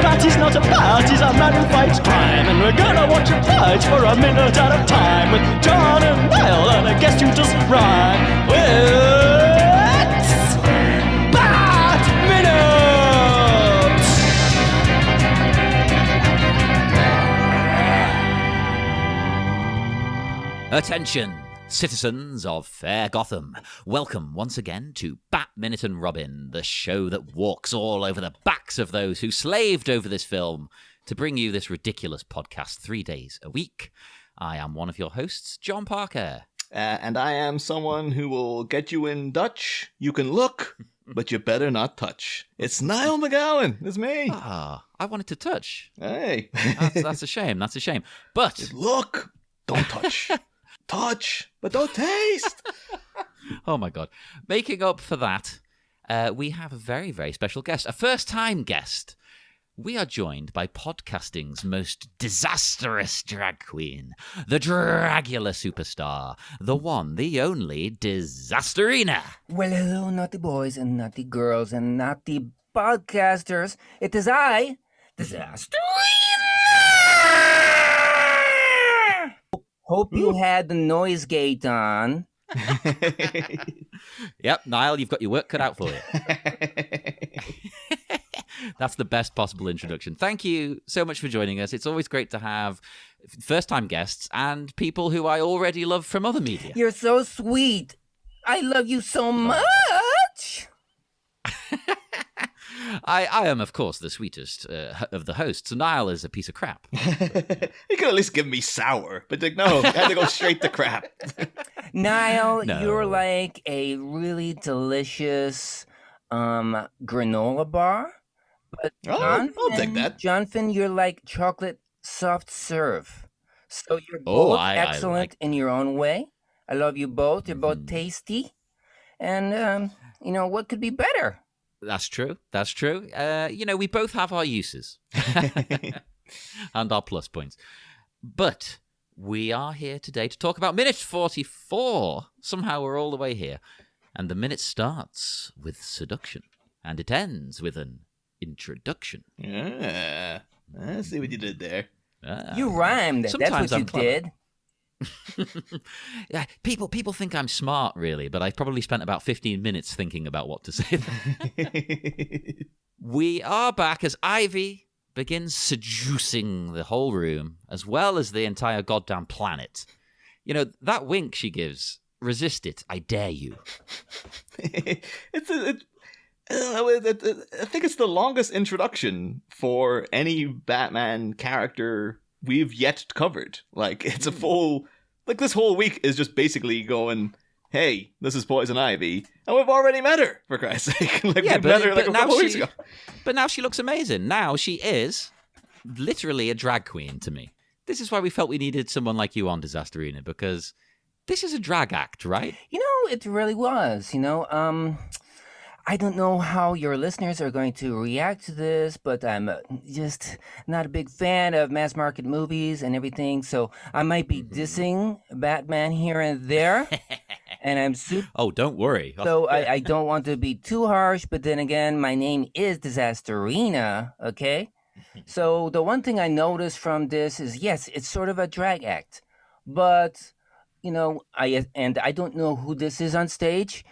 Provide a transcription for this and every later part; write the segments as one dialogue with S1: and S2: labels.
S1: Party's not a party's a man who fights crime, and we're gonna watch him fight for a minute at a time with John and Niall and a guest who doesn't rhyme. It's Bat Minute!
S2: Attention, citizens of fair Gotham. Welcome once again to Bat Minute and Robin, the show that walks all over the backs of those who slaved over this film to bring you this ridiculous podcast 3 days a week. I am one of your hosts, John Parker.
S3: And I am someone who will get you in Dutch. You can look, but you better not touch. It's Niall McGowan. It's me.
S2: Ah, I wanted to touch.
S3: Hey.
S2: That's a shame. That's a shame. But
S3: just look, don't touch. Touch, but don't taste.
S2: Oh my God. Making up for that, we have a very, very special guest, a first-time guest. We are joined by podcasting's most disastrous drag queen, the Dragula superstar, the one, the only Disasterina.
S4: Well, hello, naughty boys and naughty girls and naughty podcasters. It is I, Disasterina! Hope you had the noise gate on.
S2: Yep, Niall, you've got your work cut out for you. That's the best possible introduction. Thank you so much for joining us. It's always great to have first-time guests and people who I already love from other media.
S4: You're so sweet. I love you so much.
S2: I am, of course, the sweetest of the hosts. Niall is a piece of crap.
S3: You could at least give me sour, but no, I had to go straight to crap.
S4: Niall,
S2: No.
S4: You're like a really delicious granola bar. But
S3: I'll take that.
S4: Jonathan, you're like chocolate soft serve. So you're
S2: Oh,
S4: both
S2: I
S4: excellent
S2: like-
S4: in your own way. I love you both. You're both tasty. And, what could be better?
S2: That's true. That's true. We both have our uses and our plus points. But we are here today to talk about minute 44. Somehow we're all the way here. And the minute starts with seduction. And it ends with an introduction.
S3: Yeah, I see what you did there.
S4: You rhymed. That's
S2: Sometimes
S4: what
S2: I'm
S4: you
S2: clever.
S4: did.
S2: Yeah, people think I'm smart, really, but I probably spent about 15 minutes thinking about what to say. We are back as Ivy begins seducing the whole room, as well as the entire goddamn planet. You know, that wink she gives, resist it, I dare you.
S3: I think it's the longest introduction for any Batman character we've yet covered. Like, it's a full... Like, this whole week is just basically going, hey, this is Poison Ivy, and we've already met her, for Christ's sake. Like,
S2: Yeah,
S3: we met her like a
S2: now
S3: couple weeks ago.
S2: But now she looks amazing. Now she is literally a drag queen to me. This is why we felt we needed someone like you on Disasterina, because this is a drag act, right?
S4: It really was. I don't know how your listeners are going to react to this, but I'm just not a big fan of mass market movies and everything, so I might be dissing Batman here and there, and I'm super.
S2: Oh, don't worry.
S4: So I don't want to be too harsh, but then again, my name is Disasterina, okay? So the one thing I noticed from this is, yes, it's sort of a drag act, but, I don't know who this is on stage.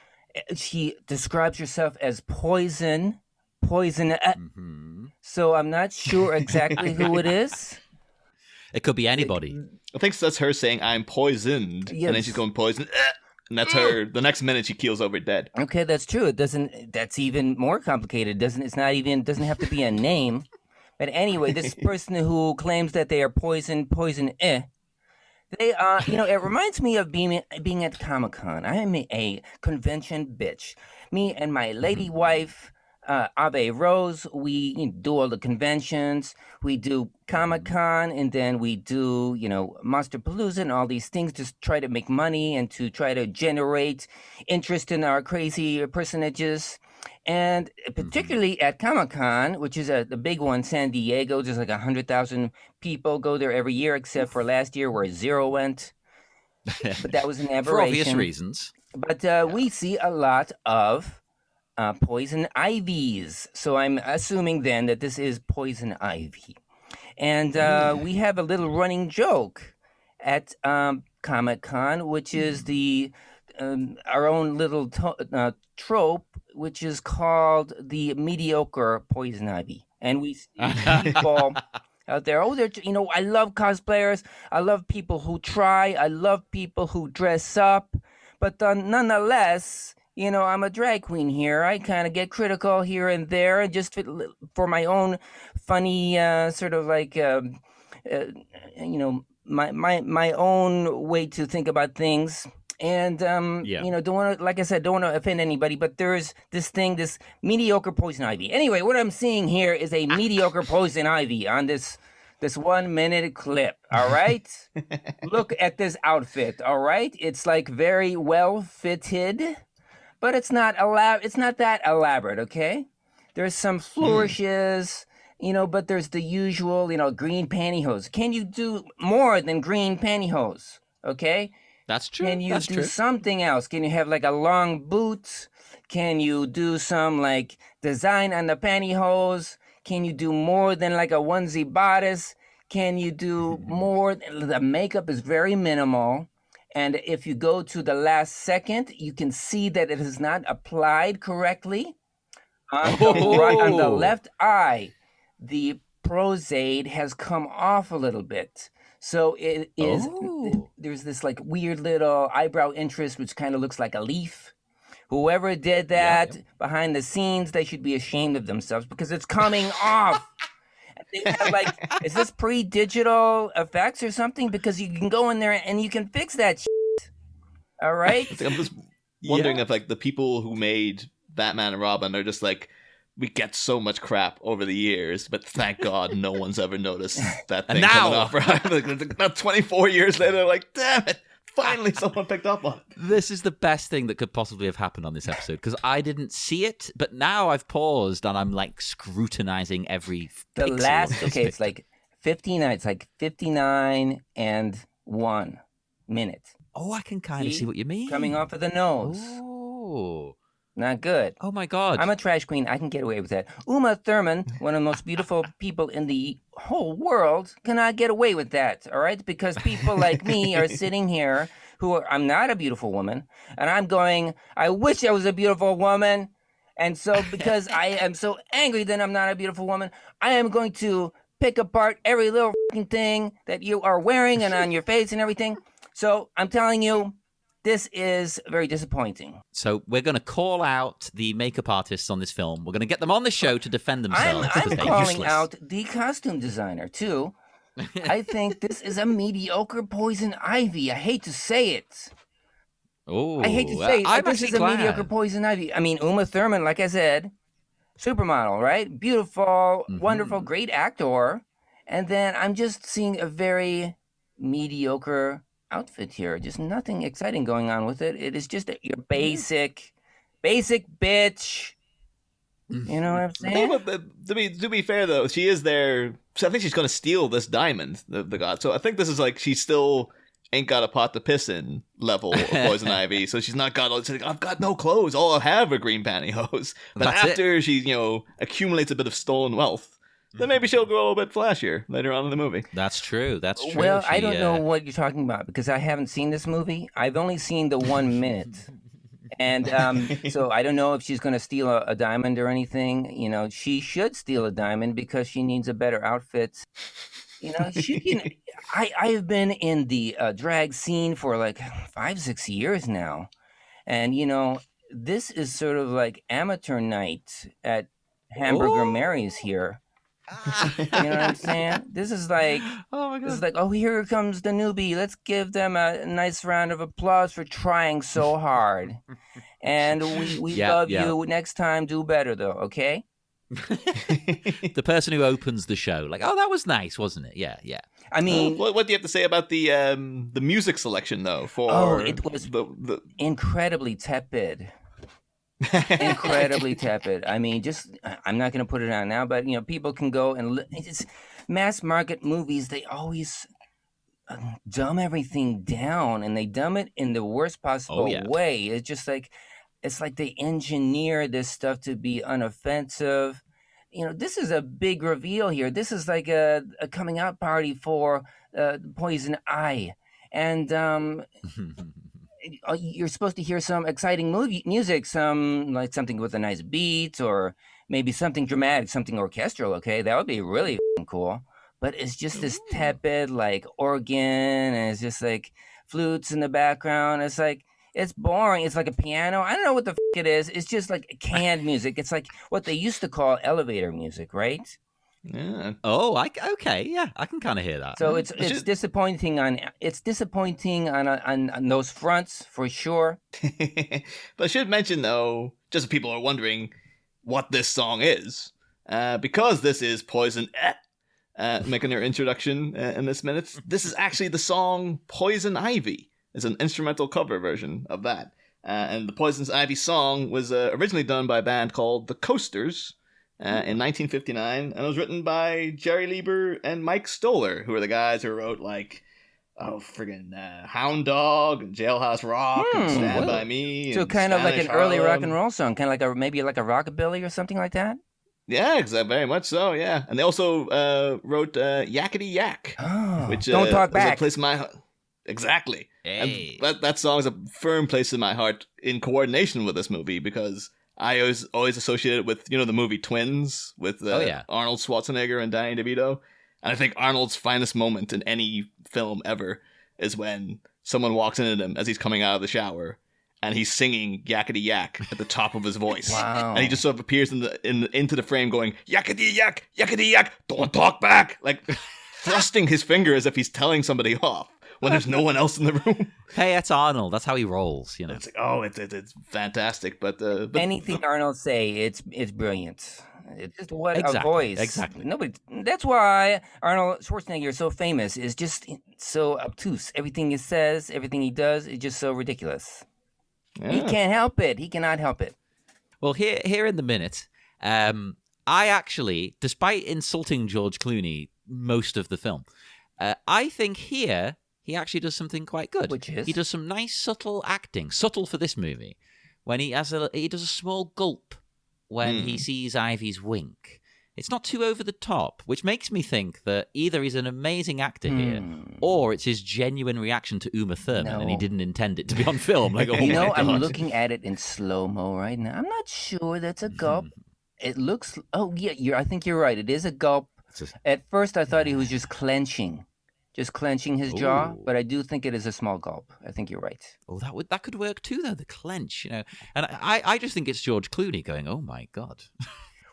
S4: She describes herself as poison. So I'm not sure exactly who it is.
S2: It could be anybody.
S3: I think that's her saying, I'm poisoned,
S4: Yes.
S3: and then she's going, poison, and that's her. The next minute, she keels over dead.
S4: Okay, that's true. That's even more complicated. Doesn't have to be a name. But anyway, this person who claims that they are poison, they, it reminds me of being at Comic-Con. I am a convention bitch. Me and my lady wife, Ave Rose, we do all the conventions. We do Comic-Con, and then we do, Monsterpalooza and all these things to try to make money and to try to generate interest in our crazy personages. And particularly at Comic-Con, which is the big one, San Diego, there's like 100,000 people go there every year, except for last year where 0 went. But that was an aberration.
S2: For obvious reasons.
S4: But we see a lot of poison ivies. So I'm assuming then that this is poison ivy. And we have a little running joke at Comic-Con, which is our own little trope, which is called the mediocre poison ivy. And we see people out there. Oh, I love cosplayers. I love people who try. I love people who dress up. But nonetheless, I'm a drag queen here. I kind of get critical here and there, just for my own funny sort of like, my own way to think about things. And, don't want to, like I said, don't want to offend anybody, but there's this mediocre poison ivy. Anyway, what I'm seeing here is a mediocre poison ivy on this 1 minute clip. All right. Look at this outfit. All right. It's like very well fitted, but it's not that elaborate. Okay. There's some flourishes, but there's the usual, green pantyhose. Can you do more than green pantyhose? Okay.
S2: That's true.
S4: Can you do something else? Can you have like a long boot? Can you do some like design on the pantyhose? Can you do more than like a onesie bodice? Can you do more? The makeup is very minimal. And if you go to the last second, you can see that it is not applied correctly. On the left eye, the Prosade has come off a little bit. So it is, there's this like weird little eyebrow interest, which kind of looks like a leaf. Whoever did that behind the scenes, they should be ashamed of themselves because it's coming off. They have like, is this pre-digital effects or something? Because you can go in there and you can fix that shit. All right?
S3: I'm just wondering if like the people who made Batman and Robin are just like, we get so much crap over the years, but thank God no one's ever noticed that thing coming off. Right? Like, not 24 years later, like, damn it, finally someone picked up on it.
S2: This is the best thing that could possibly have happened on this episode, because I didn't see it, but now I've paused and I'm like scrutinizing every pixel.
S4: It's like 59, it's like 59 and 1 minute.
S2: Oh, I can kind of see what you mean.
S4: Coming off of the nose.
S2: Oh.
S4: Not good.
S2: Oh, my God.
S4: I'm a trash queen. I can get away with that. Uma Thurman, one of the most beautiful people in the whole world, cannot get away with that, all right? Because people like me are sitting here I'm not a beautiful woman, and I'm going, I wish I was a beautiful woman. And so because I am so angry that I'm not a beautiful woman, I am going to pick apart every little thing that you are wearing and on your face and everything. So I'm telling you, this is very disappointing.
S2: So we're going to call out the makeup artists on this film. We're going to get them on the show to defend themselves.
S4: I'm calling out the costume designer, too. I think this is a mediocre poison ivy. I hate to say it.
S2: Oh,
S4: I hate to say it. This is a mediocre poison ivy. I mean, Uma Thurman, like I said, supermodel, right? Beautiful, wonderful, great actor. And then I'm just seeing a very mediocre outfit here. Just nothing exciting going on with it. It is just your basic bitch. You know what I'm saying?
S3: To be fair though, she is there. So I think she's going to steal this diamond, the god. So I think this is like she still ain't got a pot to piss in level of poison ivy. So she's not got all. Like, I've got no clothes. All I have are green pantyhose. But after she accumulates a bit of stolen wealth, then maybe she'll grow a bit flashier later on in the movie.
S2: That's true.
S4: Well, I don't know what you're talking about because I haven't seen this movie. I've only seen the 1 minute. And so I don't know if she's going to steal a diamond or anything. She should steal a diamond because she needs a better outfit. She can. I have been in the drag scene for like 5-6 years now. And, this is sort of like amateur night at Hamburger Mary's here. You know what I'm saying? This is like, here comes the newbie. Let's give them a nice round of applause for trying so hard. And we love you. Next time, do better, though, okay?
S2: The person who opens the show, like, that was nice, wasn't it? Yeah.
S4: I mean,
S3: what do you have to say about the music selection, though? For
S4: it was incredibly tepid. Incredibly tepid. I mean, I'm not going to put it on now, but people can go and it's mass market movies. They always dumb everything down, and they dumb it in the worst possible way. It's just like they engineer this stuff to be unoffensive. This is a big reveal here. This is like a coming out party for Poison Eye, and you're supposed to hear some exciting music, something with a nice beat, or maybe something dramatic, something orchestral. Okay, that would be really cool. But it's just this tepid, like, organ, and it's just like flutes in the background. It's like, it's boring. It's like a piano. I don't know what the it is. It's just like canned music. It's like what they used to call elevator music, right?
S3: Yeah.
S2: Oh, okay. Yeah, I can kind of hear that.
S4: So it's disappointing on those fronts for sure.
S3: But I should mention, though, just so people are wondering what this song is, because this is Poison making their introduction in this minute. This is actually the song Poison Ivy. It's an instrumental cover version of that. And the Poison Ivy song was originally done by a band called The Coasters in 1959, and it was written by Jerry Lieber and Mike Stoller, who are the guys who wrote, like, Hound Dog and Jailhouse Rock and Stand By Me.
S4: So
S3: and
S4: kind of like
S3: Spanish
S4: an early rock
S3: Harlem.
S4: and roll song, kind of like maybe like a rockabilly or something like that?
S3: Yeah, exactly, very much so, yeah. And they also wrote Yakety Yak, which
S4: Don't Talk
S3: was a
S4: Back.
S3: place in my heart. Exactly.
S2: Hey.
S3: And that song is a firm place in my heart in coordination with this movie, because I always associate it with, the movie Twins with Arnold Schwarzenegger and Danny DeVito. And I think Arnold's finest moment in any film ever is when someone walks into him as he's coming out of the shower, and he's singing Yakety Yak at the top of his voice.
S4: Wow.
S3: And he just sort of appears into the frame going, Yakety Yak, don't talk back! Like, thrusting his finger as if he's telling somebody off when there's no one else in the room.
S2: Hey, that's Arnold. That's how he rolls,
S3: It's like, it's fantastic, but
S4: Anything Arnold say, it's brilliant. It's just what a
S2: Exactly,
S4: voice.
S2: exactly.
S4: That's why Arnold Schwarzenegger is so famous. Is just so obtuse. Everything he says, everything he does, is just so ridiculous. He can't help it. He cannot help it.
S2: Well, here in the minute, I actually, despite insulting George Clooney most of the film, I think here he actually does something quite good.
S4: Which is?
S2: He does some nice subtle acting, subtle for this movie, when he does a small gulp when he sees Ivy's wink. It's not too over the top, which makes me think that either he's an amazing actor here, or it's his genuine reaction to Uma Thurman, and he didn't intend it to be on film. Like, oh my God.
S4: I'm looking at it in slow-mo right now. I'm not sure that's a gulp. It looks... Oh, yeah, I think you're right. It is a gulp. At first, I thought he was just clenching his jaw, but I do think it is a small gulp. I think you're right.
S2: Oh, that could work too, though, the clench, And I just think it's George Clooney going, oh my God.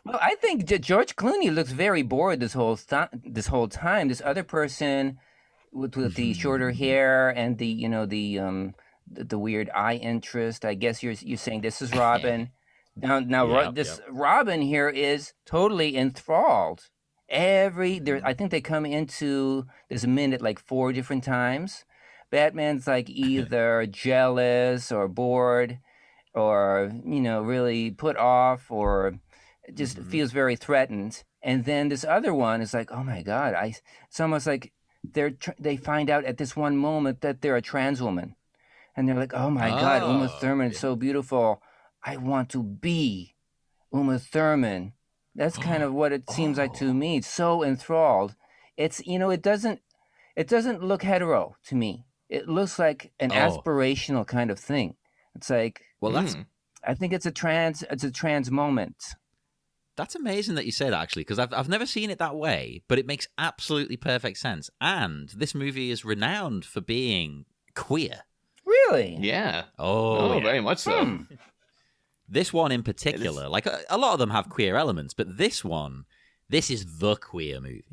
S4: Well, I think George Clooney looks very bored this whole time. This other person with the shorter hair and the weird eye interest. I guess you're saying this is Robin. Now Robin here is totally enthralled. I think they come into this minute like 4 different times. Batman's like either jealous or bored, or really put off, or just feels very threatened. And then this other one is like, oh my God, it's almost like they find out at this one moment that they're a trans woman, and they're like, oh my God, Uma Thurman is so beautiful. I want to be Uma Thurman. That's kind of what it seems like to me. It's so enthralled. It's it doesn't look hetero to me. It looks like an aspirational kind of thing. It's like, I think it's a trans moment.
S2: That's amazing that you say that, actually, because I've never seen it that way, but it makes absolutely perfect sense. And this movie is renowned for being queer.
S4: Really?
S3: Yeah.
S2: Oh,
S3: very much so.
S2: This one in particular, like a lot of them have queer elements, but this is the queer movie.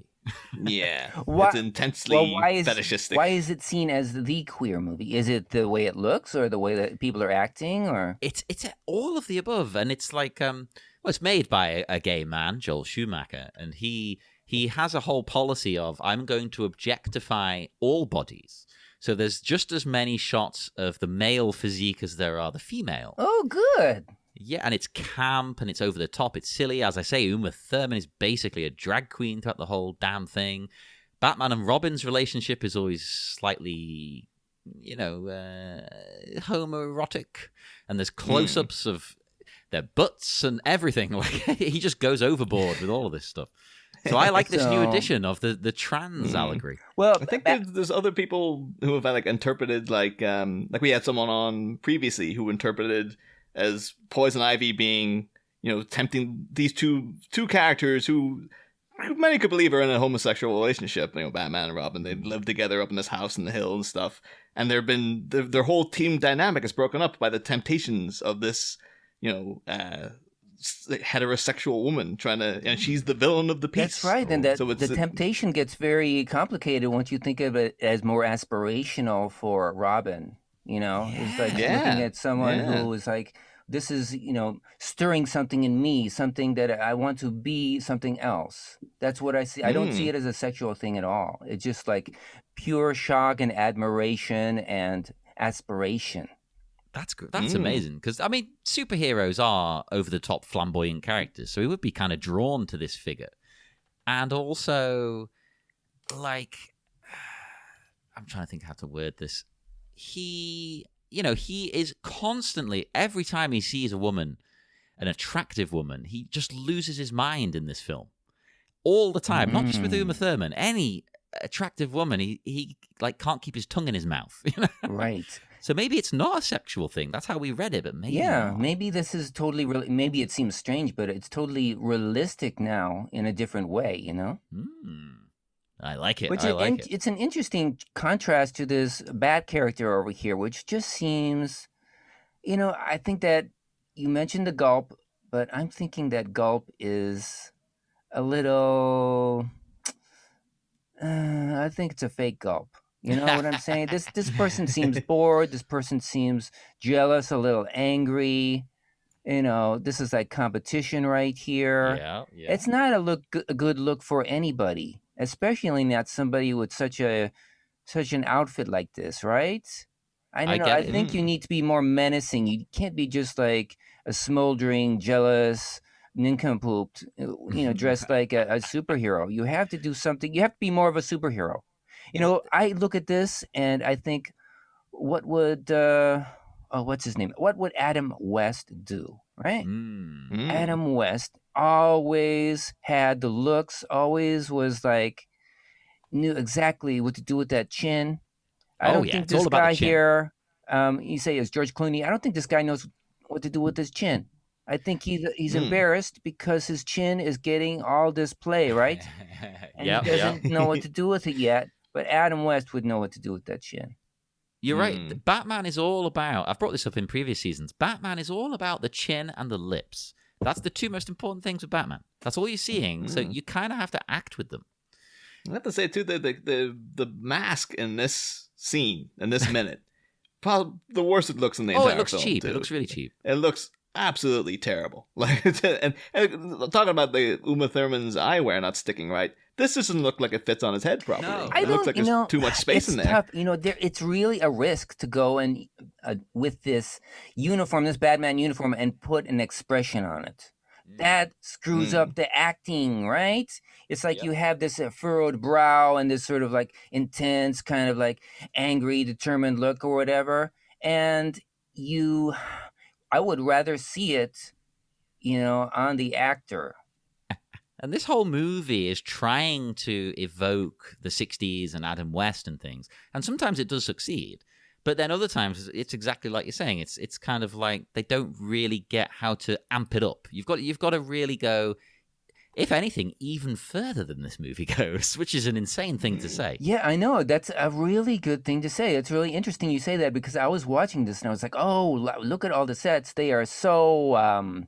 S3: Yeah. It's intensely fetishistic.
S4: Why is it seen as the queer movie? Is it the way it looks, or the way that people are acting, or?
S2: It's all of the above, and it's like it's made by a gay man, Joel Schumacher, and he has a whole policy of, I'm going to objectify all bodies. So there's just as many shots of the male physique as there are the female.
S4: Oh, good.
S2: Yeah, and it's camp and it's over the top. It's silly. As I say, Uma Thurman is basically a drag queen throughout the whole damn thing. Batman and Robin's relationship is always slightly, homoerotic. And there's close-ups of their butts and everything. Like he just goes overboard with all of this stuff. So I like this new edition of the trans allegory.
S4: Well,
S3: I think there's other people who have like interpreted like we had someone on previously who interpreted as Poison Ivy being, tempting these two characters who many could believe are in a homosexual relationship. Batman and Robin, they live together up in this house in the hill and stuff. And their whole team dynamic is broken up by the temptations of this, heterosexual woman and she's the villain of the piece.
S4: That's right. And the temptation gets very complicated once you think of it as more aspirational for Robin. It's like looking at someone who is like, this is, stirring something in me, something that I want to be something else. That's what I see. I don't see it as a sexual thing at all. It's just like pure shock and admiration and aspiration.
S2: That's good. That's amazing. Because, superheroes are over-the-top flamboyant characters, so we would be kind of drawn to this figure. And also, like, I'm trying to think how to word this. He is constantly, every time he sees a woman, an attractive woman, he just loses his mind in this film. All the time. Not just with Uma Thurman. Any attractive woman, he like can't keep his tongue in his mouth.
S4: Right.
S2: So maybe it's not a sexual thing. That's how we read it, but maybe not.
S4: Maybe this is totally maybe it seems strange, but it's totally realistic now in a different way,
S2: I like it.
S4: It's an interesting contrast to this bad character over here, which just seems, I think that you mentioned the gulp, but I'm thinking that gulp is a little, I think it's a fake gulp. You know what I'm saying? This person seems bored. This person seems jealous, a little angry. This is like competition right here.
S2: Yeah.
S4: It's not a good look for anybody, especially not somebody with such an outfit like this, right? I don't know. I think you need to be more menacing. You can't be just like a smoldering, jealous nincompoop, dressed like a superhero. You have to do something. You have to be more of a superhero. I look at this and I think, what would what's his name? What would Adam West do? Right? Adam West always had the looks. Always was like knew exactly what to do with that chin. I don't think this guy here. You say is George Clooney. I don't think this guy knows what to do with his chin. I think he's embarrassed because his chin is getting all this play, right? And he doesn't know what to do with it yet. But Adam West would know what to do with that chin.
S2: You're right. Batman is all about, I've brought this up in previous seasons, Batman is all about the chin and the lips. That's the two most important things with Batman. That's all you're seeing. So you kind of have to act with them.
S3: I have to say, too, the mask in this scene, in this minute, probably the worst it looks in the entire film.
S2: Oh, it looks cheap.
S3: Too.
S2: It looks really cheap.
S3: It looks absolutely terrible. Like, and talking about the Uma Thurman's eyewear not sticking right, this doesn't look like it fits on his head properly.
S2: No.
S3: It looks like there's too much space in there.
S4: Tough. It's really a risk to go and with this uniform, this Batman uniform, and put an expression on it. That screws up the acting, right? It's like you have this furrowed brow and this sort of like intense, kind of like angry, determined look or whatever. And I would rather see it, on the actor.
S2: And this whole movie is trying to evoke the 60s and Adam West and things. And sometimes it does succeed. But then other times it's exactly like you're saying. It's kind of like they don't really get how to amp it up. You've got to really go, if anything, even further than this movie goes, which is an insane thing to say.
S4: Yeah, I know. That's a really good thing to say. It's really interesting you say that because I was watching this and I was like, oh, look at all the sets. They are so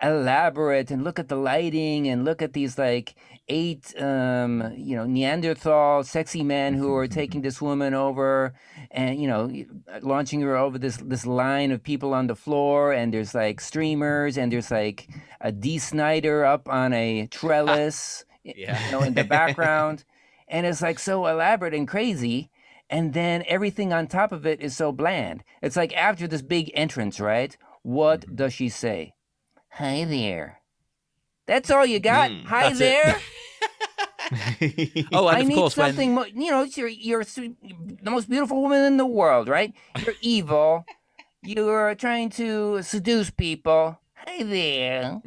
S4: elaborate, and look at the lighting, and look at these like 8 Neanderthal sexy men who are taking this woman over and launching her over this line of people on the floor, and there's like streamers, and there's like a Dee Snider up on a trellis in the background, and it's like so elaborate and crazy, and then everything on top of it is so bland. It's like after this big entrance, right? What does she say? Hi there. That's all you got? Hi
S2: That's
S4: there?
S2: Oh, and
S4: I
S2: of
S4: need
S2: course,
S4: something more. You know, you're the most beautiful woman in the world, right? You're evil. You're trying to seduce people. Hi there.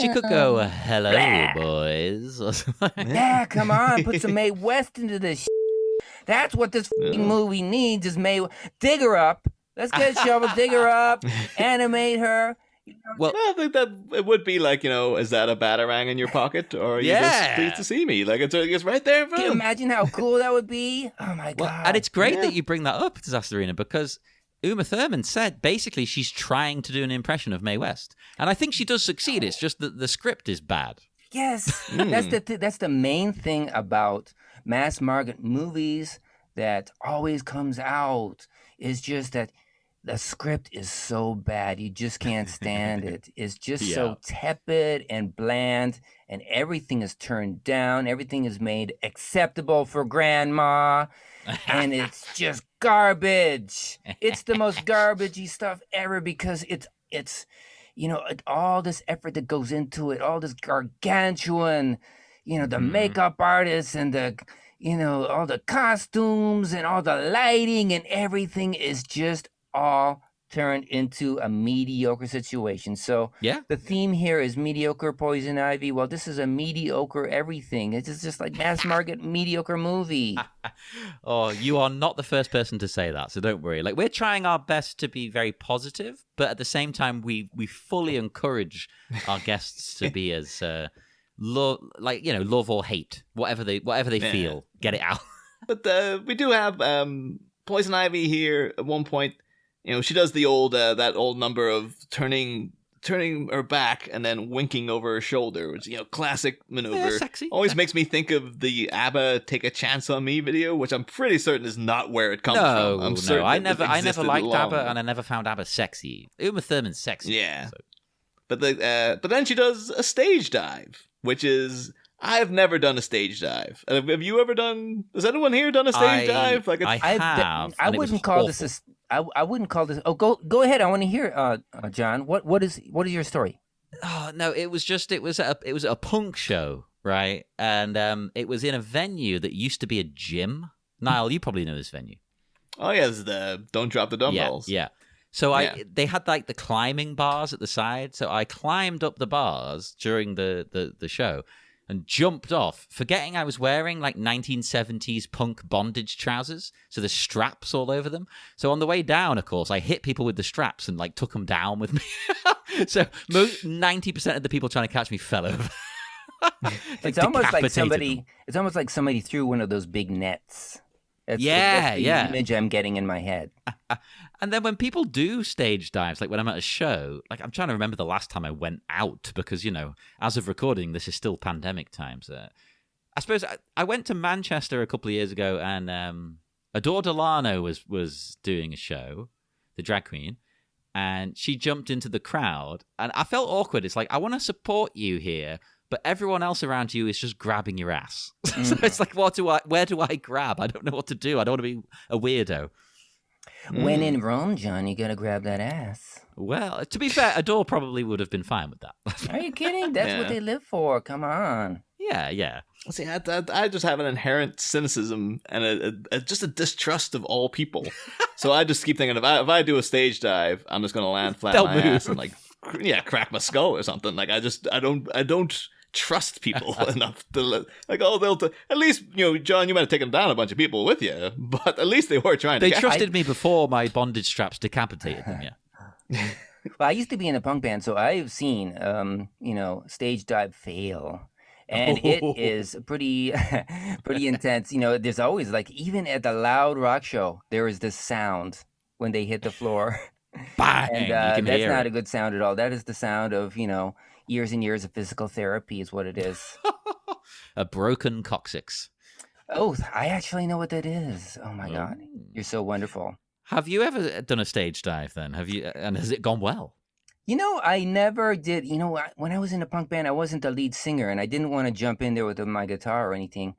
S2: she could go, hello, boys. Or something.
S4: Yeah, come on. Put some Mae West into this. That's what this movie needs is Mae. Dig her up. Let's get a shovel, dig her up, animate her.
S2: Well,
S3: I think that it would be like, is that a batarang in your pocket, or are you just pleased to see me? Like it's right there in front.
S4: Can you imagine how cool that would be? Oh my
S2: well,
S4: god!
S2: and it's great that you bring that up, Disasterina, because Uma Thurman said basically she's trying to do an impression of Mae West, and I think she does succeed. It's just that the script is bad.
S4: Yes, that's the main thing about mass market movies that always comes out is just that the script is so bad you just can't stand it. It's just so tepid and bland, and everything is turned down. Everything is made acceptable for grandma, and it's just garbage. It's the most garbagey stuff ever because it's all this effort that goes into it, all this gargantuan, the makeup artists and the all the costumes and all the lighting and everything is just all turned into a mediocre situation. So the theme here is mediocre Poison Ivy. Well, this is a mediocre everything. It's just like mass market mediocre movie.
S2: Oh, you are not the first person to say that, so don't worry. Like, we're trying our best to be very positive, but at the same time, we fully encourage our guests to be as love or hate, whatever they feel, get it out.
S3: But we do have Poison Ivy here at one point. She does the old that old number of turning her back and then winking over her shoulder, which classic maneuver.
S2: Yeah, sexy.
S3: Always makes me think of the ABBA "Take a Chance on Me" video, which I'm pretty certain is not where it comes from. I'm certain
S2: I never liked
S3: long.
S2: ABBA, and I never found ABBA sexy. Uma Thurman's sexy.
S3: Yeah,
S2: so.
S3: but then she does a stage dive, which is. I've never done a stage dive. Have you ever done? Has anyone here done a stage dive? Like
S2: I have.
S4: I wouldn't call this. I wouldn't call this. Oh, go ahead. I want to hear, John. What is your story?
S2: Oh no, it was a punk show, right? And it was in a venue that used to be a gym. Niall, you probably know this venue.
S3: Oh yeah, this is the Don't Drop the Dumbbells.
S2: Yeah. So they had like the climbing bars at the side. So I climbed up the bars during the show. And jumped off, forgetting I was wearing like 1970s punk bondage trousers, so there's straps all over them. So on the way down, of course, I hit people with the straps and like took them down with me. So 90% of the people trying to catch me fell over.
S4: It's almost like somebody threw one of those big nets. That's the image I'm getting in my head.
S2: And then when people do stage dives, like when I'm at a show, like I'm trying to remember the last time I went out because, as of recording, this is still pandemic times. I suppose I went to Manchester a couple of years ago and Adore Delano was doing a show, the drag queen, and she jumped into the crowd and I felt awkward. It's like, I want to support you here, but everyone else around you is just grabbing your ass. So it's like, where do I grab? I don't know what to do. I don't want to be a weirdo.
S4: When in Rome, John, you gotta grab that ass.
S2: Well, to be fair, Adore probably would have been fine with that.
S4: Are you kidding? That's what they live for. Come on.
S2: Yeah.
S3: See, I just have an inherent cynicism and just a distrust of all people. So I just keep thinking, if I do a stage dive, I'm just gonna land flat on my ass and crack my skull or something. Like I don't trust people enough to at least John, you might have taken down a bunch of people with you, but at least they were trying to.
S2: They trusted me before my bondage straps decapitated them. Yeah.
S4: Well, I used to be in a punk band, so I've seen stage dive fail. And it is pretty intense. There's always even at the loud rock show, there is this sound when they hit the floor.
S2: Bang!
S4: And that's not a good sound at all. That is the sound of, years and years of physical therapy is what it is.
S2: A broken coccyx.
S4: Oh, I actually know what that is. Oh my God. You're so wonderful.
S2: Have you ever done a stage dive then? And has it gone well?
S4: I never did. When I was in a punk band, I wasn't the lead singer and I didn't want to jump in there with my guitar or anything.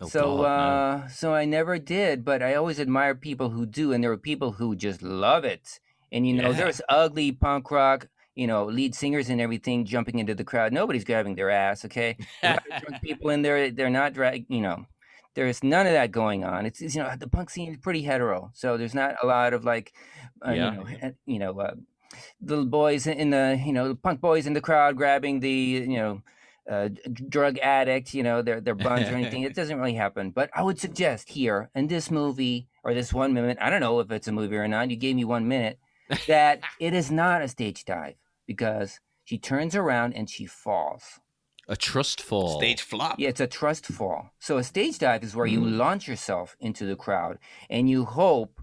S4: So I never did, but I always admire people who do. And there are people who just love it. And
S2: Yeah.
S4: there's ugly punk rock, lead singers and everything jumping into the crowd. Nobody's grabbing their ass, okay? There's a lot of drunk people in there. They're not there's none of that going on. It's the punk scene is pretty hetero, so there's not a lot of like, little boys in the punk boys in the crowd grabbing the drug addict, their buns or anything. It doesn't really happen. But I would suggest here in this movie or this 1 minute, I don't know if it's a movie or not. You gave me 1 minute, that it is not a stage dive because she turns around and she falls.
S2: A trust fall.
S3: Stage flop.
S4: Yeah, it's a trust fall. So a stage dive is where you launch yourself into the crowd and you hope.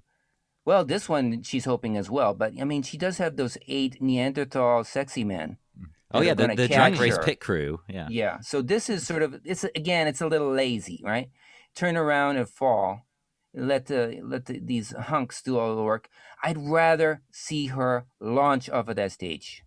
S4: Well, this one she's hoping as well, but I mean, she does have those 8 Neanderthal sexy men.
S2: Oh yeah, the
S4: gonna
S2: drag
S4: catch
S2: race
S4: her.
S2: pit crew. Yeah.
S4: Yeah. So this is sort of it's a little lazy, right? Turn around and fall. Let these hunks do all the work. I'd rather see her launch off of that stage.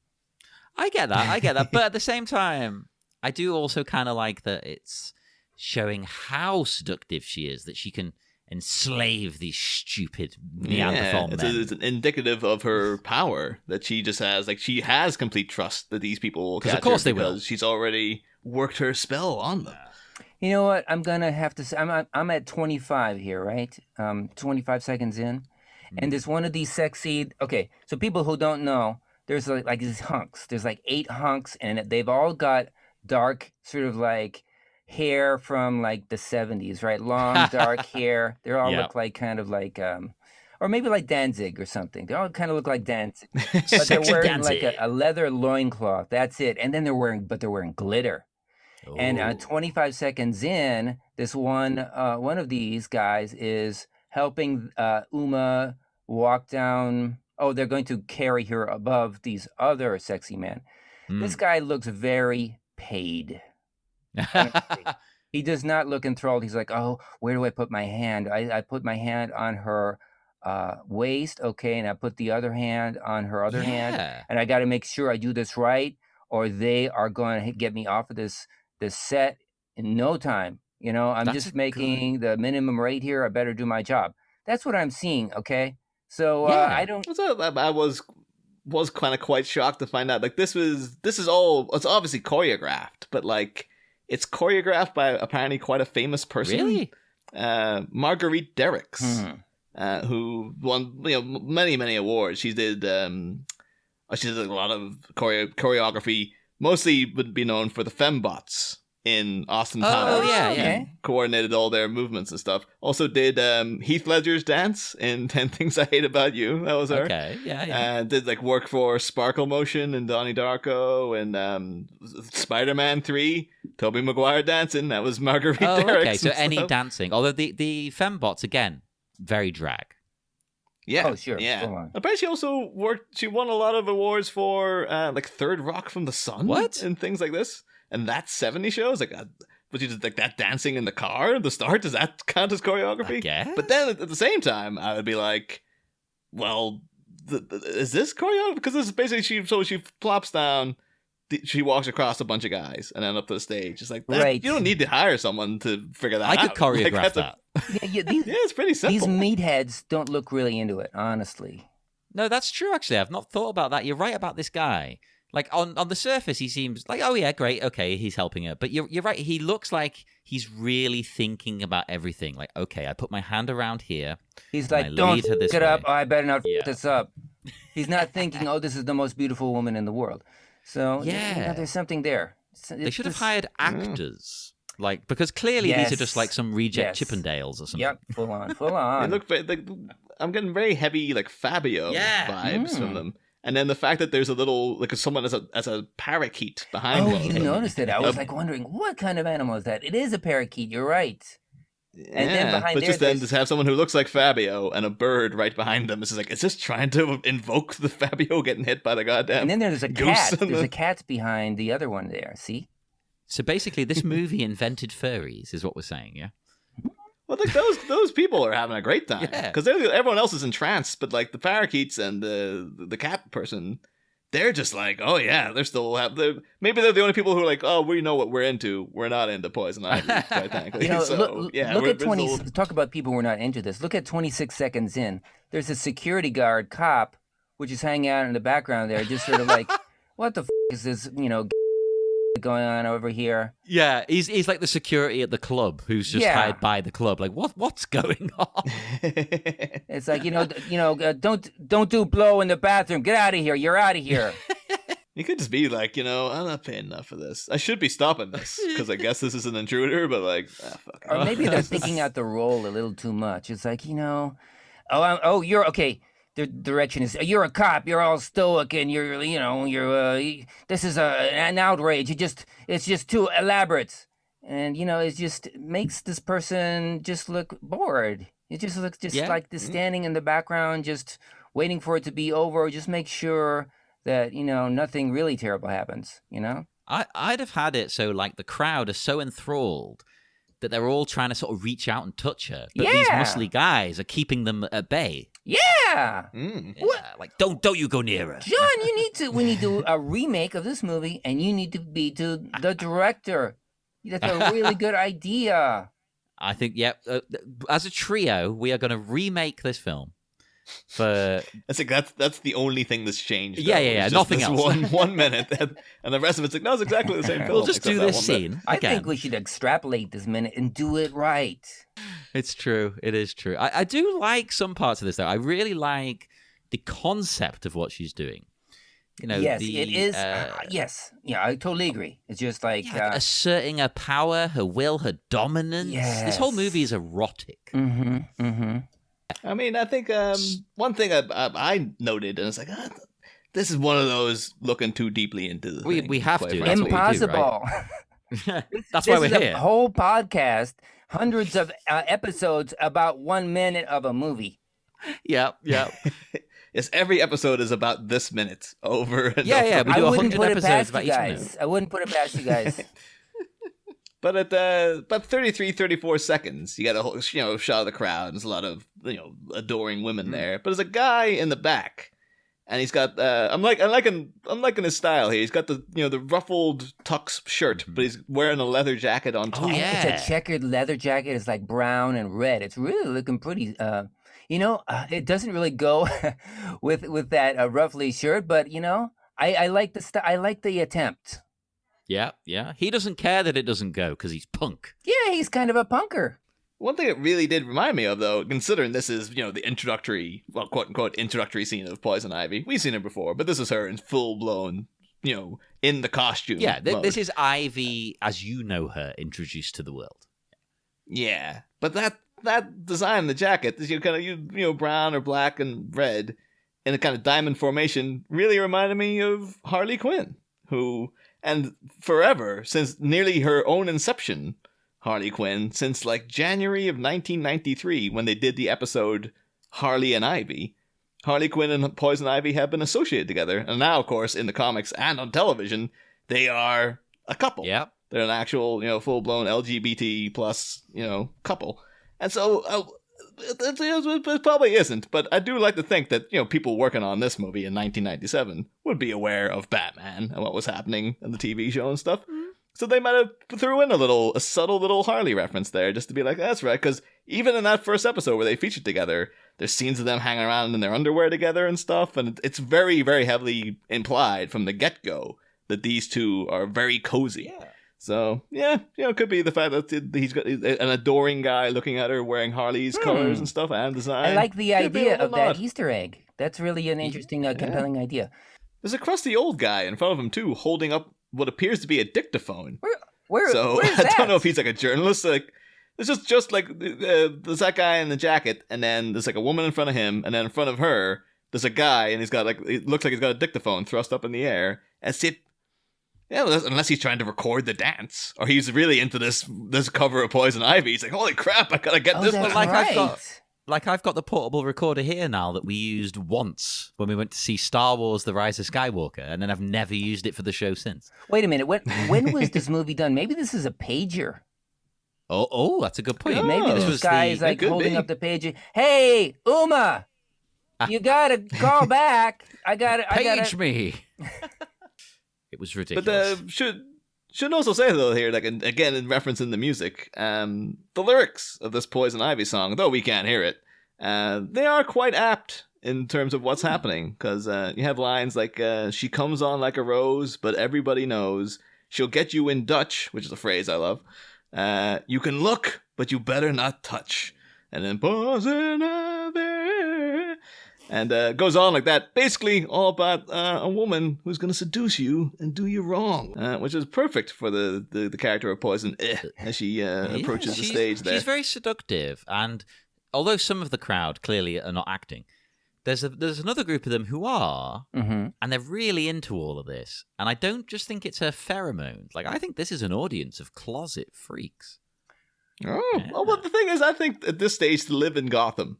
S2: I get that. But at the same time, I do also kind of like that it's showing how seductive she is, that she can enslave these stupid Neanderthal men.
S3: It's indicative of her power that she just has. Like, she has complete trust that these people will catch
S2: of course
S3: her
S2: they will.
S3: because she's already worked her spell on them.
S4: You know what? I'm gonna have to say I'm at 25 here, right? 25 seconds in, and there's one of these sexy. Okay, so people who don't know, there's like these hunks. There's like 8 hunks, and they've all got dark, sort of like hair from like the 70s, right? Long dark hair. They all look like kind of like or maybe like Danzig or something. They all kind of look like Danzig, but they're
S2: Sexy
S4: wearing
S2: Danzig.
S4: like a leather loincloth. That's it. And then they're wearing glitter. And
S2: Ooh.
S4: 25 seconds in, this one of these guys is helping Uma walk down. Oh, they're going to carry her above these other sexy men. This guy looks very paid. He does not look enthralled. He's like, oh, where do I put my hand? I put my hand on her waist, okay, and I put the other hand on her other hand, and I got to make sure I do this right, or they are going to get me off of this set in no time. I'm
S2: That's
S4: just making the minimum rate here. I better do my job. That's what I'm seeing. Okay, so
S2: Yeah.
S4: I don't.
S3: So I was kind of quite shocked to find out like this is all, it's obviously choreographed, but like it's choreographed by apparently quite a famous person.
S2: Really?
S3: Marguerite Derricks, who won many awards. She did a lot of choreography. Mostly would be known for the Fembots in Austin Powers.
S2: Oh yeah.
S4: Okay.
S3: Coordinated all their movements and stuff. Also did Heath Ledger's dance in 10 Things I Hate About You. That was her.
S2: Okay. Yeah.
S3: Did like work for Sparkle Motion and Donnie Darko and Spider-Man 3. Tobey Maguire dancing. That was Marguerite Derricks.
S2: Okay. So
S3: and
S2: any
S3: stuff.
S2: dancing, although the fembots again, very drag.
S3: Yeah.
S4: Oh, sure.
S3: Yeah.
S4: Go on.
S3: Apparently she also she won a lot of awards for like Third Rock from the Sun.
S2: What?
S3: And things like this. And that's 70 shows. Like, but you just like that dancing in the car at the start, does that count as choreography?
S2: I guess.
S3: But then at the same time, I would be like, well, is this choreography? Because this is basically she plops down, she walks across a bunch of guys and then up to the stage. It's like,
S4: Right.
S3: you don't need to hire someone to figure that
S2: I
S3: out.
S2: could choreograph
S3: Like,
S2: that.
S4: Yeah,
S3: yeah, it's pretty simple.
S4: these meatheads don't look really into it, honestly.
S2: No, that's true. Actually, I've not thought about that. You're right about this guy. Like on the surface, he seems like, oh yeah, great, okay, he's helping her. But you're right. He looks like he's really thinking about everything. Like, okay, I put my hand around here.
S4: He's
S2: and I
S4: like, don't
S2: lead her this
S4: f it up.
S2: way."
S4: Oh, I better not
S2: Yeah.
S4: f this up. He's not thinking, oh, this is the most beautiful woman in the world. So
S2: Yeah.
S4: there's something there.
S2: They should have hired actors, like, because clearly these are
S4: Yes.
S2: just like some reject
S4: Yes.
S2: Chippendales or something.
S4: Yep, full on.
S3: They look like I'm getting very heavy like Fabio
S2: Yeah.
S3: vibes from them. And then the fact that there's a little like someone as a parakeet behind
S4: Oh,
S3: one of
S4: you
S3: them.
S4: noticed it. I was like wondering, what kind of animal is that? It is a parakeet. You're right. And then behind
S3: but
S4: there,
S3: just then
S4: there's-
S3: to have someone who looks like Fabio and a bird right behind them, it's just like, is this trying to invoke the Fabio getting hit by the goddamn?
S4: And then there's a
S3: goose
S4: cat.
S3: and
S4: There's
S3: the-
S4: a cat behind the other one there. See?
S2: So basically, this movie invented furries, is what we're saying. Yeah.
S3: Well, like those people are having a great time
S2: Yeah.
S3: because everyone else is entranced, but like the parakeets and the cat person, they're just like, oh yeah, maybe they're the only people who are like, oh, we know what we're into. We're not into poison ivy, quite frankly.
S4: Look at 20. Talk about people who are not into this. Look at 26 seconds in. There's a security guard cop which is hanging out in the background there, just sort of like, what the is this, going on over here?
S2: Yeah, he's like the security at the club who's just hired by the club. Like, what's going on?
S4: It's like, don't do blow in the bathroom. Get out of here. You're out of here.
S3: You could just be like, I'm not paying enough for this. I should be stopping this because I guess this is an intruder, but like, fuck.
S4: Or maybe they're thinking out the role a little too much. It's like, you're okay. The direction is, you're a cop. You're all stoic, and this is an outrage. It's just too elaborate, and it just makes this person just look bored. It just looks like this standing in the background, just waiting for it to be over. Just make sure that nothing really terrible happens.
S2: I'd have had it so like the crowd are so enthralled that they're all trying to sort of reach out and touch her, but these muscly guys are keeping them at bay.
S4: Yeah.
S2: Like don't you go near her,
S4: John. We need to do a remake of this movie, and you need to be to the director. That's a really good idea.
S2: I think, as a trio, we are going to remake this film. For
S3: I think that's the only thing that's changed.
S2: Yeah. Nothing else.
S3: 1 minute, and the rest of it's like, no, it's exactly the same film.
S2: We'll just do this scene.
S4: I think we should extrapolate this minute and do it right.
S2: It's true. It is true. I do like some parts of this, though. I really like the concept of what she's doing.
S4: Yes, it is. Yes. Yeah, I totally agree. It's just like
S2: asserting her power, her will, her dominance.
S4: Yes.
S2: This whole movie is erotic.
S4: Mm-hmm.
S3: I mean, I think one thing I noted, and it's like, this is one of those looking too deeply into the thing.
S2: We have to. That's
S4: Impossible.
S2: That's why we're here.
S4: This is a whole podcast, hundreds of episodes about 1 minute of a movie.
S2: Yeah.
S3: Yes, every episode is about this minute over and over.
S2: Yeah. We do 100 episodes about each
S4: guys.
S2: minute.
S4: I wouldn't put it past you guys.
S3: But at about 33, 34 seconds, you got a whole shot of the crowd. There's a lot of adoring women there. But there's a guy in the back, and he's got I'm liking his style here. He's got the ruffled tux shirt, but he's wearing a leather jacket on top.
S2: Oh, yeah.
S4: It's a checkered leather jacket. It's like brown and red. It's really looking pretty. It doesn't really go with that ruffly shirt, but I like the I like the attempt.
S2: Yeah. He doesn't care that it doesn't go because he's punk.
S4: Yeah, he's kind of a punker.
S3: One thing it really did remind me of, though, considering this is, the introductory, well, quote-unquote, introductory scene of Poison Ivy. We've seen her before, but this is her in full-blown, in the costume.
S2: Yeah, this is Ivy, as you know her, introduced to the world.
S3: Yeah, but that design, the jacket, this kind of, brown or black and red, in a kind of diamond formation, really reminded me of Harley Quinn, who... And forever, since nearly her own inception, Harley Quinn, since like January of 1993, when they did the episode Harley and Ivy, Harley Quinn and Poison Ivy have been associated together. And now, of course, in the comics and on television, they are a couple.
S2: Yeah.
S3: They're an actual, full-blown LGBT plus, couple. And so... It probably isn't, but I do like to think that, people working on this movie in 1997 would be aware of Batman and what was happening in the TV show and stuff. Mm-hmm. So they might have threw in a subtle little Harley reference there just to be like, that's right, because even in that first episode where they featured together, there's scenes of them hanging around in their underwear together and stuff, and it's very, very heavily implied from the get-go that these two are very cozy. Yeah. So, it could be the fact that he's got an adoring guy looking at her wearing Harley's colors and stuff and design.
S4: I like the idea of that Easter egg. That's really an interesting, compelling idea.
S3: There's a crusty old guy in front of him, too, holding up what appears to be a dictaphone.
S4: Where's
S3: I
S4: that?
S3: don't know if he's like a journalist. Like, it's just like there's that guy in the jacket, and then there's like a woman in front of him, and then in front of her, there's a guy, and he's got it looks like he's got a dictaphone thrust up in the air, as if... Yeah, unless he's trying to record the dance, or he's really into this cover of Poison Ivy. He's like, "Holy crap, I gotta get this one!"
S2: I've got the portable recorder here now that we used once when we went to see Star Wars: The Rise of Skywalker, and then I've never used it for the show since.
S4: Wait a minute, when was this movie done? Maybe this is a pager.
S2: Oh, that's a good point.
S4: Maybe this guy is like holding up the pager. Hey, Uma, you gotta call back.
S2: Page me. It was ridiculous.
S3: But should also say though here, like again in reference in the music, the lyrics of this Poison Ivy song, though we can't hear it, they are quite apt in terms of what's happening, because you have lines like, she comes on like a rose, but everybody knows. She'll get you in Dutch, which is a phrase I love. You can look, but you better not touch. And then poison ivy. And goes on like that. Basically all about a woman who's going to seduce you and do you wrong. Which is perfect for the character of Poison as she approaches the stage there.
S2: She's very seductive. And although some of the crowd clearly are not acting, there's another group of them who are, and they're really into all of this. And I don't just think it's her pheromones. Like, I think this is an audience of closet freaks.
S3: Oh, yeah. Well, the thing is, I think at this stage, to live in Gotham,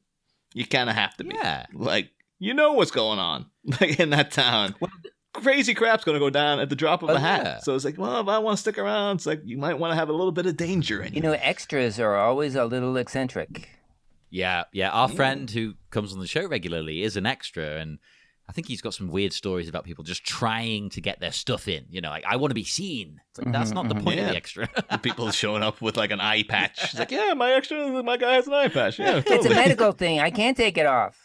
S3: you kind of have to be.
S2: Yeah.
S3: Like, you know what's going on like in that town. Well, crazy crap's going to go down at the drop of a hat. Yeah. So it's like, well, if I want to stick around, it's like you might want to have a little bit of danger in you.
S4: You know, extras are always a little eccentric.
S2: Yeah. Our friend who comes on the show regularly is an extra, and I think he's got some weird stories about people just trying to get their stuff in. You know, like, I want to be seen. It's like, that's not the point of the extra.
S3: People showing up with like an eye patch. It's like, yeah, my guy has an eye patch. Yeah, totally.
S4: It's a medical thing. I can't take it off.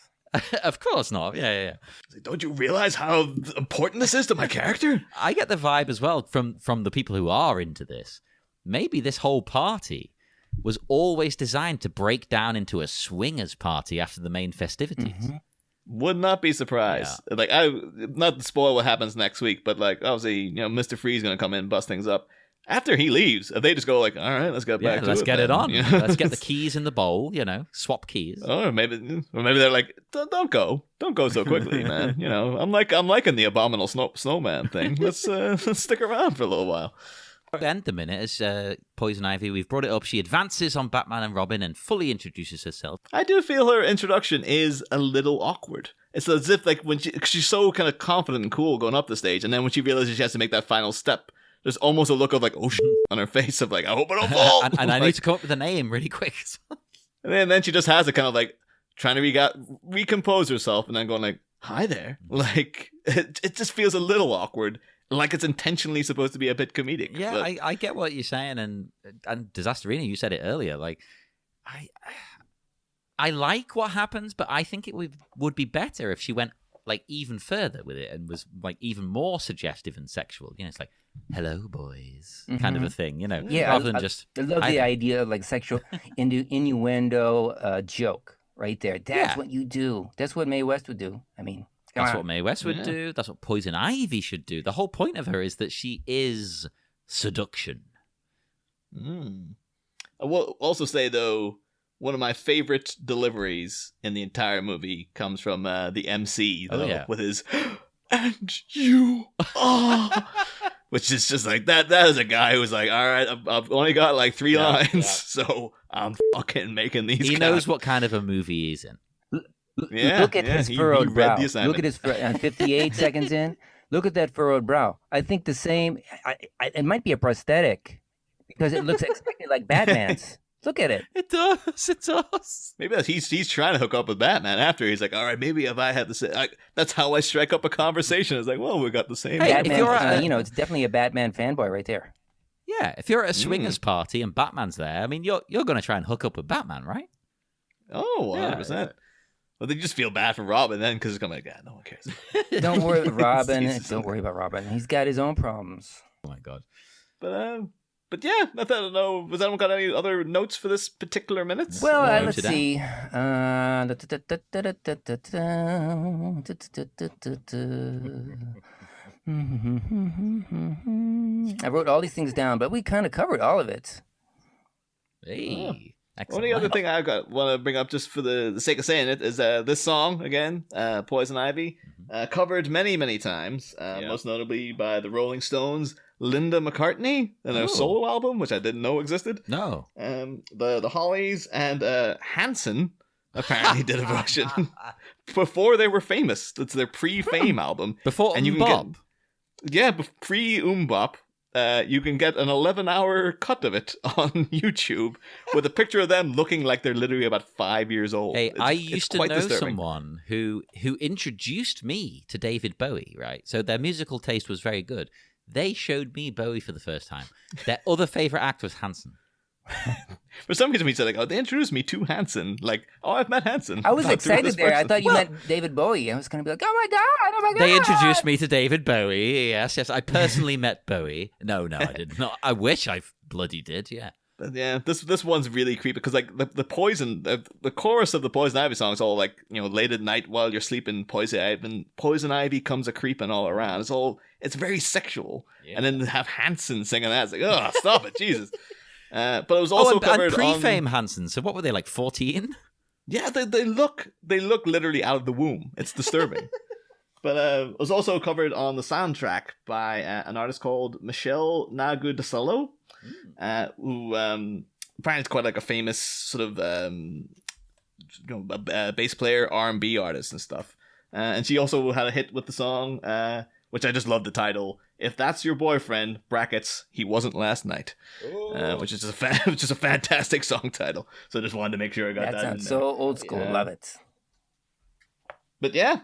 S2: Of course not. Yeah.
S3: Like, don't you realize how important this is to my character?
S2: I get the vibe as well from the people who are into this. Maybe this whole party was always designed to break down into a swingers party after the main festivities.
S3: Mm-hmm. Would not be surprised. Yeah. Like, not to spoil what happens next week, but like, obviously, Mr. Freeze going to come in and bust things up. After he leaves, if they just go like, all right, let's get back to it.
S2: Let's get
S3: it
S2: on. Let's get the keys in the bowl, swap keys.
S3: Or maybe they're like, don't go so quickly, man. I'm liking the abominable snowman thing. Let's stick around for a little while.
S2: End the minute as Poison Ivy, we've brought it up. She advances on Batman and Robin and fully introduces herself.
S3: I do feel her introduction is a little awkward. It's as if like when she's so kind of confident and cool going up the stage, and then when she realizes she has to make that final step, there's almost a look of like, oh shit on her face of like, I hope I don't fall.
S2: and I need to come up with a name really quick.
S3: And then she just has it kind of like trying to recompose herself, and then going like, hi there. Like it just feels a little awkward. Like it's intentionally supposed to be a bit comedic.
S2: Yeah, but I get what you're saying, and Disasterina, you said it earlier. Like, I like what happens, but I think it would be better if she went like even further with it and was like even more suggestive and sexual. It's like, hello, boys, kind of a thing.
S4: Yeah,
S2: rather than just.
S4: I love the idea of like sexual innuendo joke right there. That's what you do. That's what Mae West would do. I mean.
S2: That's what Mae West would do. That's what Poison Ivy should do. The whole point of her is that she is seduction.
S3: I will also say, though, one of my favorite deliveries in the entire movie comes from the MC, though, with his, and you are... Which is just like, that is a guy who's like, all right, I've only got like 3 lines, so I'm fucking making these
S2: He knows what kind of a movie he's in.
S4: Look at his furrowed brow. Look at his 58 seconds in. Look at that furrowed brow. I think the same. It might be a prosthetic because it looks exactly like Batman's. Look at it.
S2: It does. It does.
S3: Maybe he's trying to hook up with Batman after. He's like, all right, maybe if I had the same. That's how I strike up a conversation. It's like, well, we got the same.
S4: Hey, Batman, if you're it's definitely a Batman fanboy right there.
S2: Yeah, if you're at a swingers party and Batman's there, I mean, you're going to try and hook up with Batman, right?
S3: Oh, 100%. Yeah. Well, they just feel bad for Robin then because it's going to be like, no one cares.
S4: Don't worry about Robin. Don't worry about Robin. He's got his own problems.
S2: Oh, my God.
S3: But yeah, I don't know. Has anyone got any other notes for this particular minute?
S4: Well, let's see. I wrote all these things down, but we kind of covered all of it.
S2: Hey.
S3: Oh. Only other thing I want to bring up just for the sake of saying it is this song, again, Poison Ivy, covered many, many times, most notably by the Rolling Stones, Linda McCartney, in their solo album, which I didn't know existed.
S2: No.
S3: The Hollies and Hanson apparently did a version before they were famous. It's their pre-fame album.
S2: Before Bop.
S3: Pre-Bop. You can get an 11-hour cut of it on YouTube with a picture of them looking like they're literally about 5 years old.
S2: Hey, I used to know someone who introduced me to David Bowie, right? So their musical taste was very good. They showed me Bowie for the first time. Their other favorite act was Hanson.
S3: For some reason, we said like, "Oh, they introduced me to Hanson." Like, "Oh, I've met Hanson."
S4: I was
S3: Not through
S4: excited
S3: this
S4: there. I
S3: person.
S4: thought you meant David Bowie. I was going to be like, oh my God.
S2: They introduced me to David Bowie. Yes. I personally met Bowie. No, I did not. I wish I bloody did. Yeah.
S3: But yeah, this one's really creepy because like the poison, the chorus of the Poison Ivy song is all like, late at night while you're sleeping, poison ivy comes a creeping all around. It's very sexual, and then to have Hanson singing that, it's like, oh, stop it, Jesus. But it was also covered
S2: and pre-fame Hanson. So what were they, like 14?
S3: Yeah, they look literally out of the womb. It's disturbing. But it was also covered on the soundtrack by an artist called Michelle Nagudasolo, who apparently is quite like a famous sort of bass player, R&B artist and stuff. And she also had a hit with the song, which I just love the title, "If That's Your Boyfriend, brackets, he wasn't last night," which is a fantastic song title. So I just wanted to make sure I got that in there.
S4: That sounds so old school. Love it.
S3: But yeah.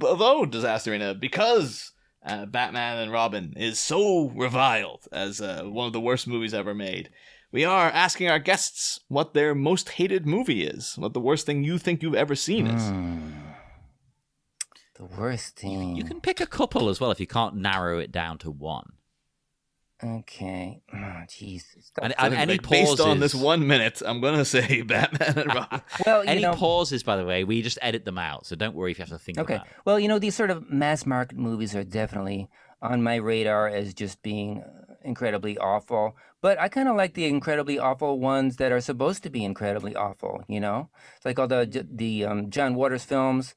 S3: Although Disasterina, because Batman and Robin is so reviled as one of the worst movies ever made, we are asking our guests what their most hated movie is, what the worst thing you think you've ever seen is.
S4: The worst thing.
S2: You can pick a couple as well if you can't narrow it down to one.
S4: Okay. Oh, jeez.
S2: And any
S3: Based
S2: pauses,
S3: on this 1 minute, I'm going to say Batman and Robin.
S4: Well,
S2: any pauses, by the way, we just edit them out. So don't worry if you have to think
S4: okay.
S2: about it.
S4: Well, these sort of mass market movies are definitely on my radar as just being incredibly awful. But I kind of like the incredibly awful ones that are supposed to be incredibly awful, It's like all the John Waters films.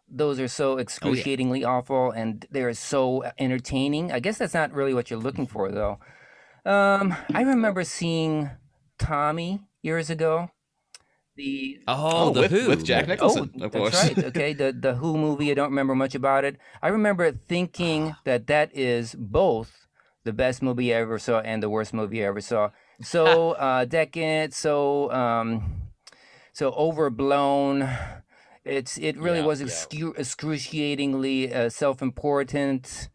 S4: Those are so excruciatingly awful, and they're so entertaining. I guess that's not really what you're looking for, though. I remember seeing Tommy years ago. The
S2: Who
S3: with Jack Nicholson, of course.
S4: That's right. Okay, the Who movie. I don't remember much about it. I remember thinking that is both the best movie I ever saw and the worst movie I ever saw. So decadent, so overblown. It really was excruciatingly self-important,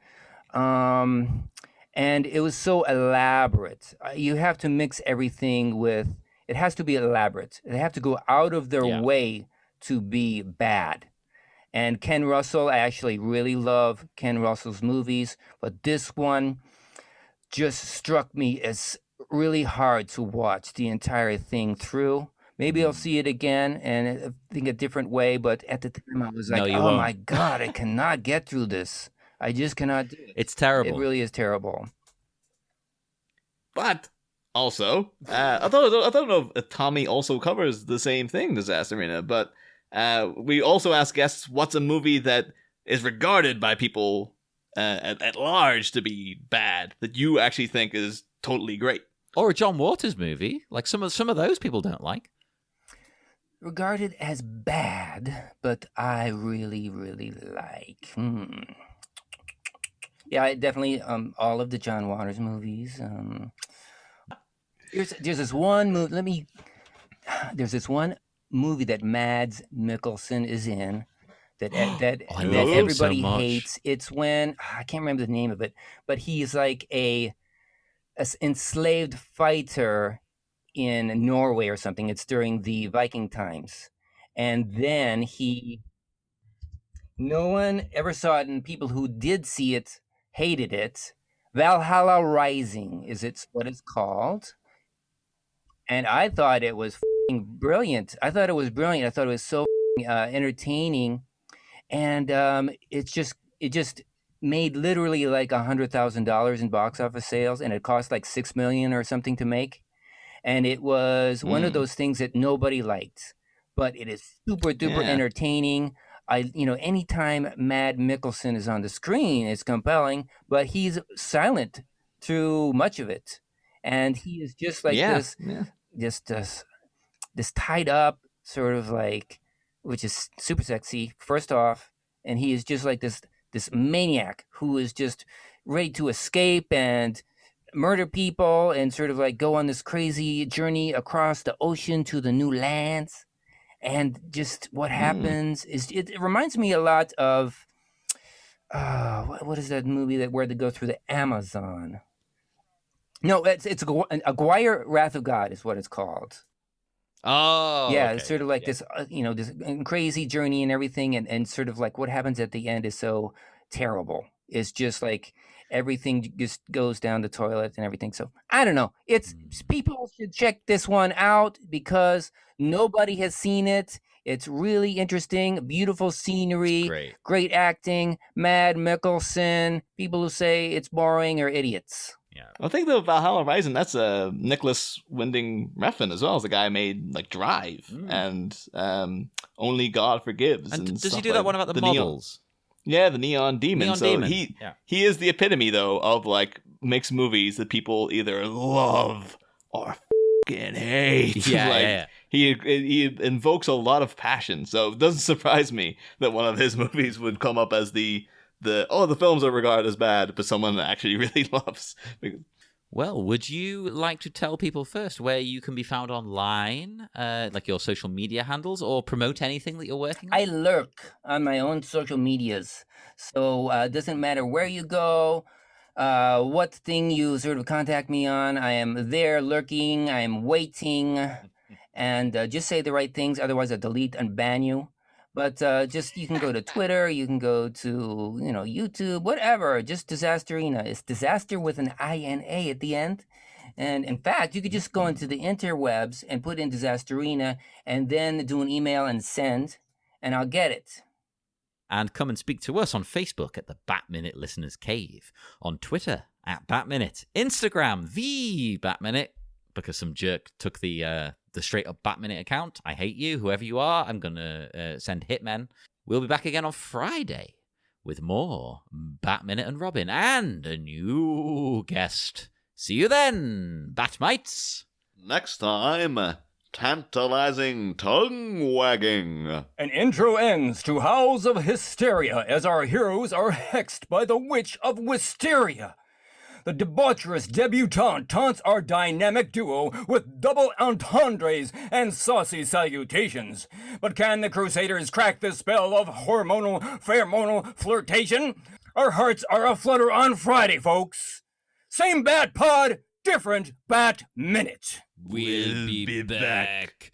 S4: and it was so elaborate. You have to mix everything with. It has to be elaborate. They have to go out of their way to be bad. And Ken Russell, I actually really love Ken Russell's movies, but this one just struck me as really hard to watch the entire thing through. Maybe I'll see it again and think a different way, but at the time I was like, oh my God, I cannot get through this. I just cannot do it.
S2: It's terrible.
S4: It really is terrible.
S3: But also, I don't know if Tommy also covers the same thing, Disasterina, but we also ask guests what's a movie that is regarded by people at large to be bad that you actually think is totally great.
S2: Or a John Waters movie. Like some of those people don't like.
S4: Regarded as bad, but I really, really like. Yeah, I definitely all of the John Waters movies. There's this one movie. There's this one movie that Mads Mikkelsen is in that everybody hates. It's when I can't remember the name of it, but he's like a enslaved fighter in Norway or something. It's during the Viking times, and then no one ever saw it, and people who did see it hated it. Valhalla Rising is what it's called, and I thought it was brilliant. I thought it was so entertaining, and it just made literally like $100,000 in box office sales, and it cost like $6 million or something to make. And it was one of those things that nobody liked, but it is super duper entertaining. Anytime Mads Mikkelsen is on the screen, it's compelling, but he's silent through much of it, and he is just like this tied up sort of like, which is super sexy. First off, and he is just like this maniac who is just ready to escape and murder people and sort of like go on this crazy journey across the ocean to the new lands. And just what happens is it reminds me a lot of what is that movie where they go through the Amazon? No, it's Aguirre Wrath of God is what it's called.
S2: Oh,
S4: Yeah,
S2: okay.
S4: it's sort of like this, this crazy journey and everything, and sort of like what happens at the end is so terrible. It's just like everything just goes down the toilet and everything. So I don't know. It's people should check this one out because nobody has seen it. It's really interesting, beautiful scenery,
S2: Great.
S4: great acting. Mad Mikkelsen. People who say it's boring are idiots.
S2: Yeah.
S3: I think the Valhalla Rising, that's a Nicholas Winding Refn as well as the guy who made like Drive and Only God Forgives.
S2: And does he
S3: stuff
S2: do that
S3: like
S2: one about the
S3: Neon-
S2: models?
S3: Yeah, the Neon Demon.
S2: Neon
S3: so
S2: Demon.
S3: he
S2: Yeah.
S3: he is the epitome though of like mixed movies that people either love or fucking hate.
S2: Yeah,
S3: like,
S2: yeah.
S3: He invokes a lot of passion, so it doesn't surprise me that one of his movies would come up as the films are regarded as bad, but someone actually really loves.
S2: Well, would you like to tell people first where you can be found online, like your social media handles, or promote anything that you're working on?
S4: I lurk on my own social medias. So it doesn't matter where you go, what thing you sort of contact me on. I am there lurking. I am waiting. And just say the right things. Otherwise, I'll delete and ban you. But just you can go to Twitter. You can go to, YouTube, whatever. Just Disasterina. It's disaster with an INA at the end. And in fact, you could just go into the interwebs and put in Disasterina and then do an email and send, and I'll get it.
S2: And come and speak to us on Facebook at the Bat-Minute Listeners Cave, on Twitter at Bat-Minute, Instagram, the Bat-Minute, because some jerk took the straight-up Bat-Minute account. I hate you, whoever you are. I'm going to send hitmen. We'll be back again on Friday with more Bat-Minute and Robin and a new guest. See you then, Batmites.
S3: Next time, tantalizing tongue wagging.
S5: An intro ends to howls of hysteria as our heroes are hexed by the Witch of Wisteria. The debaucherous debutante taunts our dynamic duo with double entendres and saucy salutations. But can the Crusaders crack the spell of pheromonal flirtation? Our hearts are aflutter on Friday, folks. Same Bat Pod, different Bat Minute.
S2: We'll be back.